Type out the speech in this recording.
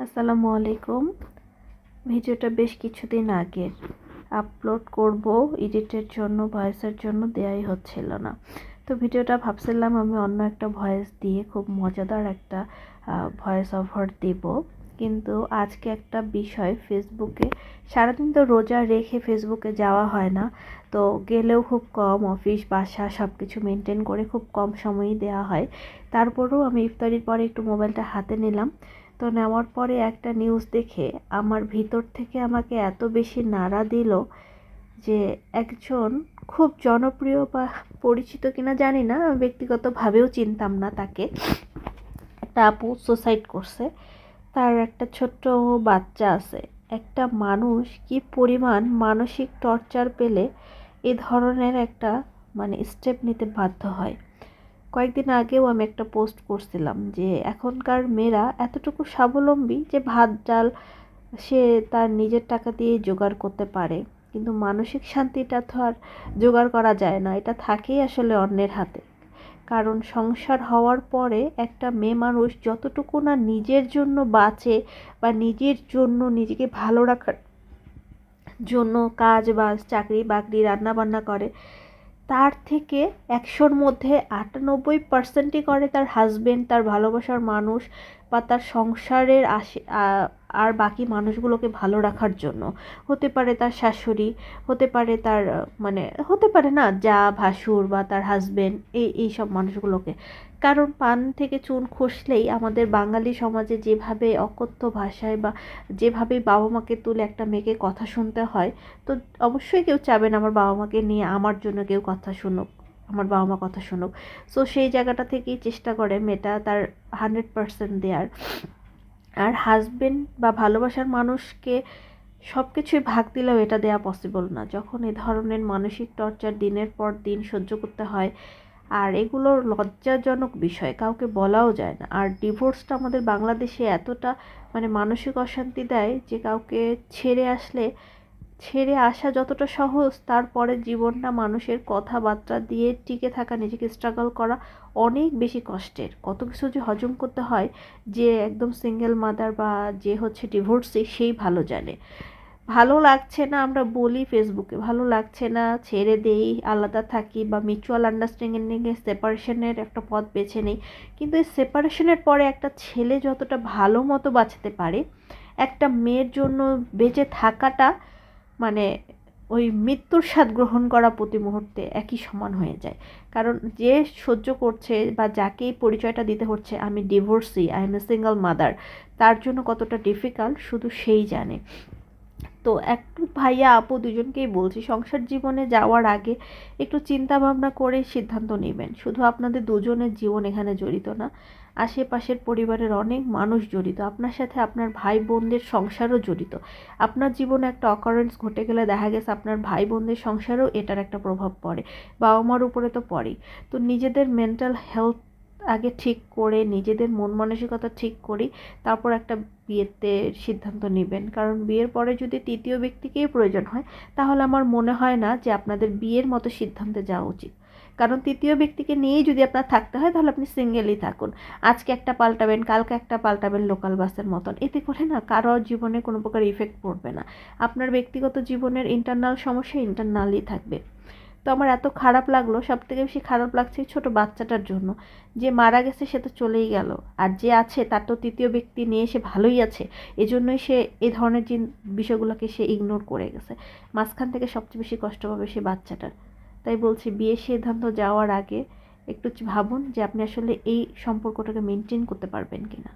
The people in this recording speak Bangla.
আসসালামু আলাইকুম। ভিডিওটা বেশ কিছুদিন আগে আপলোড করব, এডিটের জন্য ভয়েসের জন্য দেয়াই হচ্ছিল না। তো ভিডিওটা ভাবছিলাম আমি অন্য একটা ভয়েস দিয়ে খুব মজাদার একটা ভয়েস ওভার দিব, কিন্তু আজকে একটা বিষয় ফেসবুকে, সারাদিন তো রোজা রেখে ফেসবুকে যাওয়া হয় না, তো গেলেও খুব কম, অফিস বাসা সব কিছু মেনটেন করে খুব কম সময়ই দেওয়া হয়। তারপরেও আমি ইফতারির পরে একটু মোবাইলটা হাতে নিলাম। তো নেওয়ার পরে একটা নিউজ দেখে আমার ভিতর থেকে আমাকে এত বেশি নাড়া দিল যে একজন খুব জনপ্রিয় বা পরিচিত কিনা জানি না, আমি ব্যক্তিগতভাবেও চিনতাম না তাকে, একটা আপু সুসাইড করছে। তার একটা ছোট্ট বাচ্চা আছে। একটা মানুষ কি পরিমাণ মানসিক টর্চার পেলে এ ধরনের একটা স্টেপ নিতে বাধ্য হয়। কয়েকদিন আগেও আমি একটা পোস্ট করছিলাম যে এখনকার মেয়েরা এতটুকু স্বাবলম্বী যে ভাত ডাল সে তার নিজের টাকা দিয়ে জোগাড় করতে পারে, কিন্তু মানসিক শান্তিটা তো আর জোগাড় করা যায় না, এটা থাকেই আসলে অন্যের হাতে। কারণ সংসার হওয়ার পরে একটা মেয়ে মানুষ যতটুকু না নিজের জন্য বাঁচে বা নিজের জন্য নিজেকে ভালো রাখার জন্য কাজ বাজ চাকরি বাকরি রান্না বান্না করে, তার থেকে 100-র মধ্যে 98%ই করে তার হাজবেন্ড, তার ভালোবাসার মানুষ বা তার সংসারের আর বাকি মানুষগুলোকে ভালো রাখার জন্য। হতে পারে তার শাশুড়ি, হতে পারে তার হতে পারে না যা ভাসুর বা তার হাজবেন্ড, এই সব মানুষগুলোকে। কারণ পান থেকে চুন খসলেই আমাদের বাঙালি সমাজে যেভাবে অকথ্য ভাষায় বা যেভাবে বাবা মাকে তুলে একটা মেয়েকে কথা শুনতে হয়, তো অবশ্যই কেউ চাবেন আমার বাবা মাকে নিয়ে আমার জন্য কেউ কথা শুনুক, আমার বাবা মা কথা শুনুক। সো সেই জায়গাটা থেকেই চেষ্টা করে মেয়েটা তার 100% দেওয়ার। আর হাজবেন্ড বা ভালোবাসার মানুষকে সব কিছুই ভাগ দিলেও এটা দেওয়া পসিবল না, যখন এ ধরনের মানসিক টর্চার দিনের পর দিন সহ্য করতে হয়। আর এগুলোর লজ্জাজনক বিষয়, কাউকে বলাও যায় না। আর ডিভোর্সটা আমাদের বাংলাদেশে এতটা মানসিক অশান্তি দেয় যে কাউকে ছেড়ে আসা যতটা সহজ, তারপরে জীবনটা মানুষের কথাবার্তা দিয়ে টিকে থাকা, নিজেকে স্ট্রাগল করা অনেক বেশি কষ্টের। কত কিছু যে হজম করতে হয়, যে একদম সিঙ্গেল মাদার বা যে হচ্ছে ডিভোর্সি সেই ভালো জানে। ভালো লাগছে না আমরা বলি ফেসবুকে, ভালো লাগছে না ছেড়ে দেই, আলাদা থাকি বা মিউচুয়াল আন্ডারস্ট্যান্ডিংয়ে সেপারেশনের একটা পথ বেছে নেই। কিন্তু এই সেপারেশনের পরে একটা ছেলে যতটা ভালো মতো বাঁচতে পারে, একটা মেয়ের জন্য বেঁচে থাকাটা মানে ওই মৃত্যুর স্বাদ গ্রহণ করা প্রতি মুহূর্তে একই সমান হয়ে যায়। কারণ যে সহ্য করছে বা যাকে এই পরিচয়টা দিতে হচ্ছে আমি divorcee, I M a single mother, তার জন্য কতটা ডিফিকাল্ট শুধু সেই জানে। তো একটু ভাইয়া আপু দুজনকেই বলছি, সংসার জীবনে যাওয়ার আগে একটু চিন্তা ভাবনা করে সিদ্ধান্ত নেবেন। শুধু আপনাদের দুজনের জীবন এখানে জড়িত না, আশেপাশের পরিবারের অনেক মানুষ জড়িত, আপনার সাথে আপনার ভাই বোনদের সংসারও জড়িত। আপনার জীবনে একটা অকারেন্স ঘটে গেলে দেখা গেছে আপনার ভাই বোনদের সংসারেও এটার একটা প্রভাব পড়ে, বাবা মার উপরে তো পড়েই। তো নিজেদের মেন্টাল হেলথ আগে ঠিক করে, নিজেদের মন মানসিকতা ঠিক করি, তারপর একটা বিয়েতে সিদ্ধান্ত নেবেন। কারণ বিয়ের পরে যদি তৃতীয় ব্যক্তিকেই প্রয়োজন হয়, তাহলে আমার মনে হয় না যে আপনাদের বিয়ের মতো সিদ্ধান্তে যাওয়া উচিত। কারণ তৃতীয় ব্যক্তিকে নিয়েই যদি আপনার থাকতে হয়, তাহলে আপনি সিঙ্গেলই থাকুন। আজকে একটা পাল্টাবেন, কালকে একটা পাল্টাবেন লোকাল বাসের মতন, এতে করে না কারো জীবনে কোনো প্রকার ইফেক্ট পড়বে না। আপনার ব্যক্তিগত জীবনের ইন্টারনাল সমস্যা ইন্টারনালই থাকবে। তো আমার এত খারাপ লাগলো, সব থেকে বেশি খারাপ লাগছে ছোট বাচ্চাটার জন্য। যে মারা গেছে সে তো চলেই গেল, আর যে আছে তার তো তৃতীয় ব্যক্তি নিয়ে সে ভালোই আছে, এজন্যই সে এই ধরনের বিষয়গুলোকে সে ইগনোর করে গেছে। মাঝখান থেকে সবচেয়ে বেশি কষ্ট পাবে সে বাচ্চাটার। তাই বলছি, বিয়ের সিদ্ধান্ত যাওয়ার আগে একটু ভাবুন যে আপনি আসলে এই সম্পর্কটাকে মেনটেন করতে পারবেন কিনা।